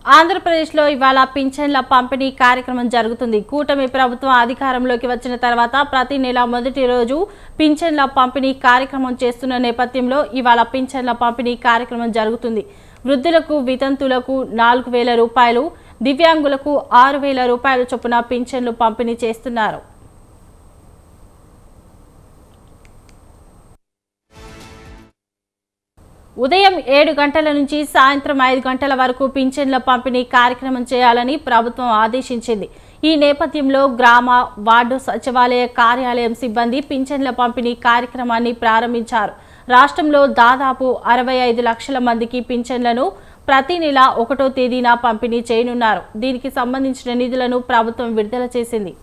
ఆంధ్రప్రదేశ్లో ఇవాళ పింఛన్ల పంపిణీ కార్యక్రమం జరుగుతుంది. కూటమి ప్రభుత్వం అధికారంలోకి వచ్చిన తర్వాత ప్రతి నెల మొదటి రోజు పింఛన్ల పంపిణీ కార్యక్రమం చేస్తున్న నేపథ్యంలో ఇవాళ పింఛన్ల పంపిణీ కార్యక్రమం జరుగుతుంది. వృద్ధులకు, వితంతులకు 4,000 రూపాయలు, దివ్యాంగులకు 6,000 రూపాయల చొప్పున పింఛన్లు పంపిణీ చేస్తున్నారు. ఉదయం 7 గంటల నుంచి సాయంత్రం 5 గంటల వరకు పింఛన్ల పంపిణీ కార్యక్రమం చేయాలని ప్రభుత్వం ఆదేశించింది. ఈ నేపథ్యంలో గ్రామ, వార్డు సచివాలయ కార్యాలయం సిబ్బంది పింఛన్ల పంపిణీ కార్యక్రమాన్ని ప్రారంభించారు. రాష్ట్రంలో దాదాపు 65 లక్షల మందికి పింఛన్లను ప్రతి నెల 1వ తేదీన పంపిణీ చేయనున్నారు. దీనికి సంబంధించిన నిధులను ప్రభుత్వం విడుదల చేసింది.